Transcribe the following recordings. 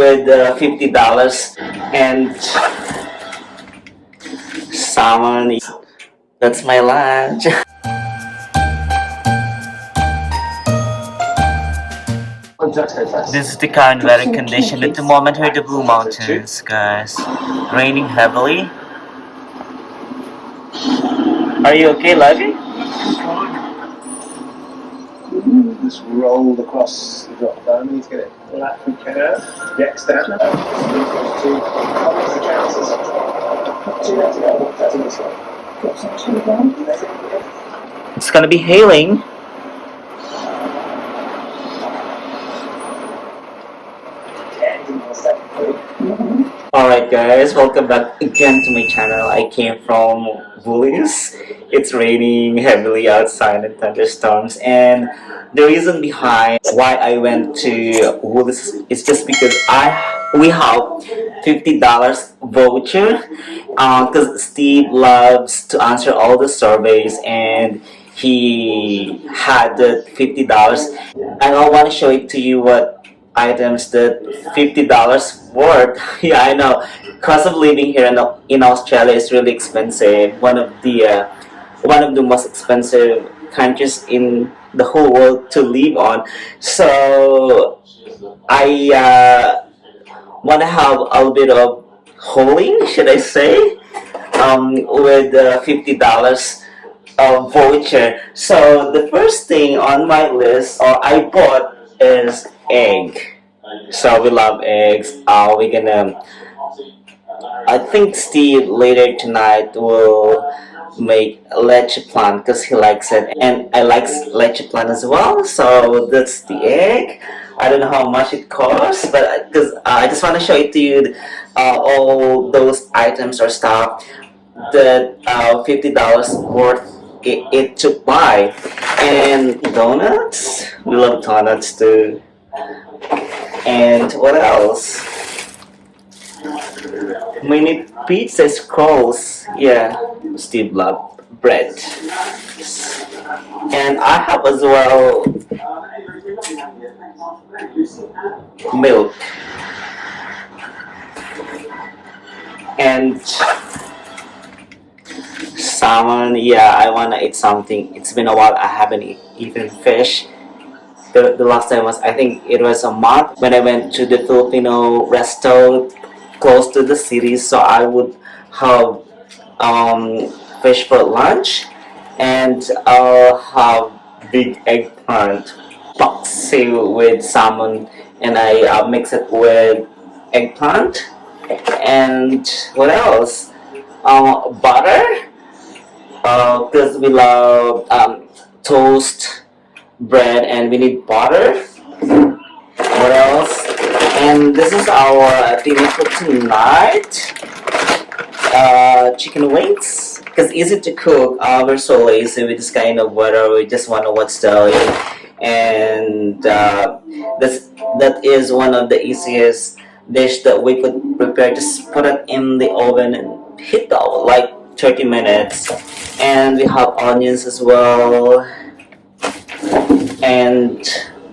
with $50 and salmon. That's my lunch. This is the current weather condition at the moment here at the Blue Mountains, guys. Raining heavily. Are you okay, Lucky? Just rolled across the drop down. We need to get it flat from curve. Yeah, stand up. It's gonna be hailing. Alright guys, welcome back again to my channel. I came from Woolies. It's raining heavily outside and thunderstorms, and the reason behind why I went to Woolies is just because we have $50 voucher because Steve loves to answer all the surveys, and he had the $50, and I want to show it to you what items that $50 worth. Yeah, I know. Cost of living here in Australia is really expensive. One of the most expensive countries in the whole world to live on. So I want to have a little bit of hauling, should I say, with $50 voucher. So the first thing on my list, or I bought, is egg. So we love eggs. We're gonna. I think Steve later tonight will make leche plan because he likes it, and I like leche plan as well. So that's the egg. I don't know how much it costs, but because I just want to show it to you, all those items or stuff that $50 worth it to buy. And donuts. We love donuts too. And what else? Mini pizza scrolls. Yeah, Steve love bread. And I have as well milk. And salmon. Yeah, I wanna eat something. It's been a while I haven't eaten fish. The last time was, I think it was a month when I went to the Filipino resto close to the city, so I would have fish for lunch, and I'll have big eggplant paksiw with salmon, and I mix it with eggplant. And what else? Butter, because we love toast bread, and we need butter. What else? And this is our dinner for tonight. Chicken wings, because easy to cook. We're so lazy with this kind of weather. We just want to watch telly, and that is one of the easiest dish that we could prepare. Just put it in the oven and heat up like 30 minutes. And we have onions as well. And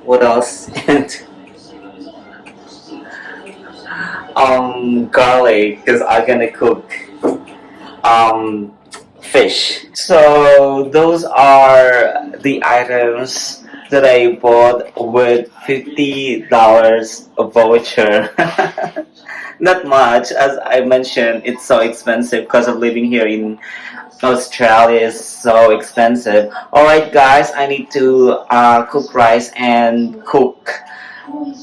what else? And garlic, because I'm gonna cook fish. So those are the items that I bought with $50 voucher. Not much, as I mentioned. It's so expensive because of living here in Australia is so expensive. Alright guys, I need to cook rice and cook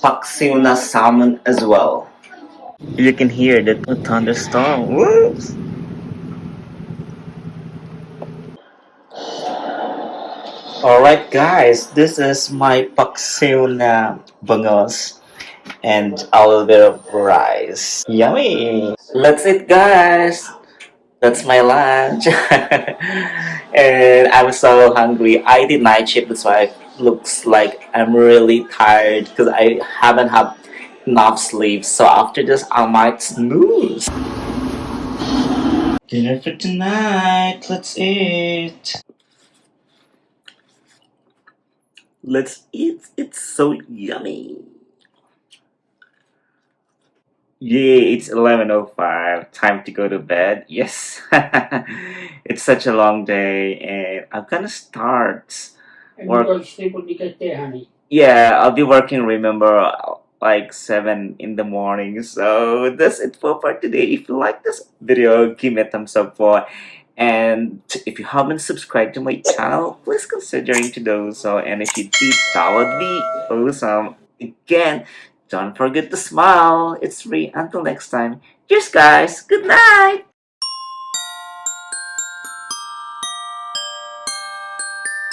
paksiw na salmon as well. You can hear the thunderstorm. Whoops! Alright guys, this is my paksiw na bangos and a little bit of rice. Yummy! Let's eat guys! That's my lunch. And I'm so hungry. I did night shift, that's why it looks like I'm really tired because I haven't had enough sleep. So after this, I might snooze. Dinner for tonight. Let's eat. Let's eat. It's so yummy. Yeah, it's 11:05. Time to go to bed. Yes. It's such a long day and I'm gonna start work. Yeah, I'll be working, remember, like 7 in the morning. So that's it for today. If you like this video, give me a thumbs up for. And if you haven't subscribed to my channel, please considering to do so. And if you did, that would be awesome. Again, don't forget to smile. It's free. Until next time. Cheers, guys. Good night.